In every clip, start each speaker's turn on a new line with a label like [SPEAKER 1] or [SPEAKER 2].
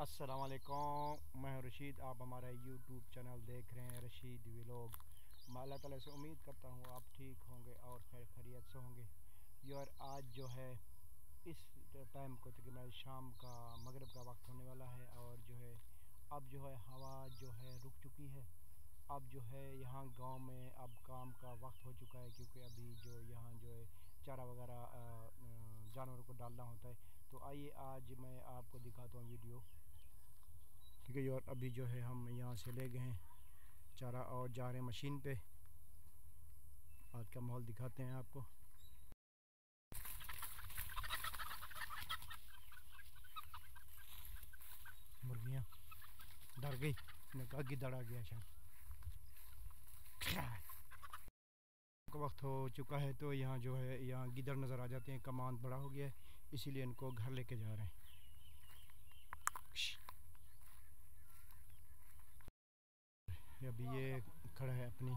[SPEAKER 1] अस्सलाम वालेकुम, मैं रशीद। आप हमारा यूट्यूब चैनल देख रहे हैं रशीद व्लॉग। मैं अल्लाह ताला से उम्मीद करता हूँ आप ठीक होंगे और खैर खैरियत से होंगे। यार आज जो है इस टाइम को तकरीबन शाम का मगरिब का वक्त होने वाला है और जो है अब जो है हवा जो है रुक चुकी है। अब जो है यहाँ गांव में अब काम का वक्त हो चुका है, क्योंकि अभी जो यहाँ जो है चारा वगैरह जानवरों को डालना होता है। तो आइए आज मैं आपको दिखाता हूँ वीडियो, ठीक है। और अभी जो है हम यहाँ से ले गए हैं चारा और जा रहे हैं मशीन पे। आज का माहौल दिखाते हैं आपको। मुर्गियाँ डर गई, मैंने कहा गिद्धड़ आ गया शायद। वक्त हो चुका है तो यहाँ जो है यहाँ गिद्धड़ नज़र आ जाते हैं। कमांड बड़ा हो गया है, इसीलिए इनको घर लेके जा रहे हैं। अभी ये खड़ा है अपनी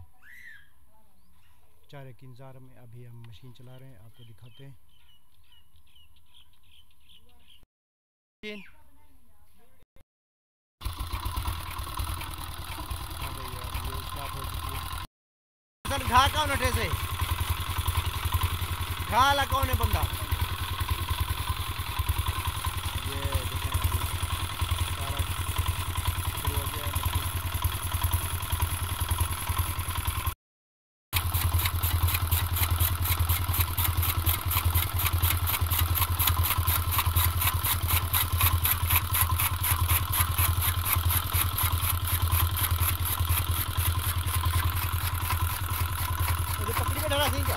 [SPEAKER 1] चारे की इंतज़ार में। अभी हम मशीन चला रहे हैं, आपको दिखाते हैं। घा कौन उठे से घा ला कौन है बंदा। ये देखें सारा शुरू हो गया है। पकड़ी के डरा सिंह का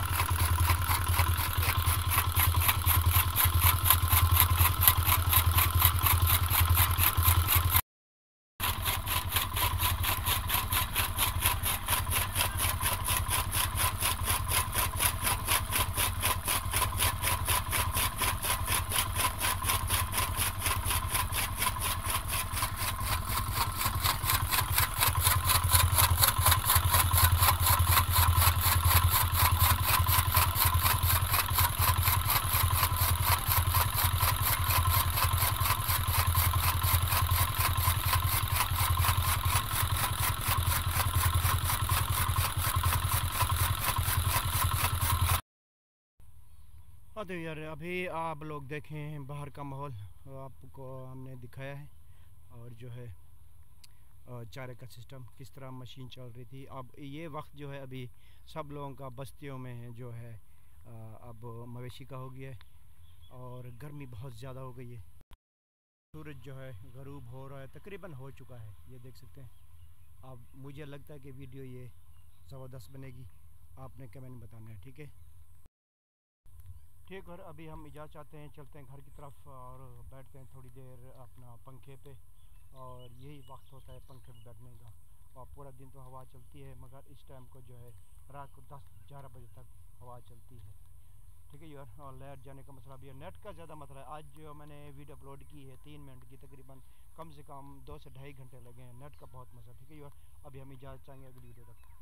[SPEAKER 1] तो यार अभी आप लोग देखें बाहर का माहौल आपको हमने दिखाया है। और जो है चारे का सिस्टम किस तरह मशीन चल रही थी। अब ये वक्त जो है अभी सब लोगों का बस्तियों में जो है अब मवेशी का हो गया है और गर्मी बहुत ज़्यादा हो गई है। सूरज जो है गरूब हो रहा है, तकरीबन हो चुका है, ये देख सकते हैं। अब मुझे लगता है कि वीडियो ये ज़बरदस्त बनेगी, आपने कमेंट में बताना है, ठीक है। ठीक है, अभी हम इजाज़त चाहते हैं, चलते हैं घर की तरफ और बैठते हैं थोड़ी देर अपना पंखे पे। और यही वक्त होता है पंखे पे बैठने का। और पूरा दिन तो हवा चलती है, मगर इस टाइम को जो है रात को 10-11 बजे तक हवा चलती है, ठीक है यार। और लाइट जाने का मसला भी है, नेट का ज़्यादा मसला है। आज जो मैंने वीडियो अपलोड की है 3 मिनट की, तकरीबन कम से कम 2 से ढाई घंटे लगे हैं। नेट का बहुत मसला, ठीक है यार। अभी हम इजाज़त चाहेंगे अगली वीडियो तक।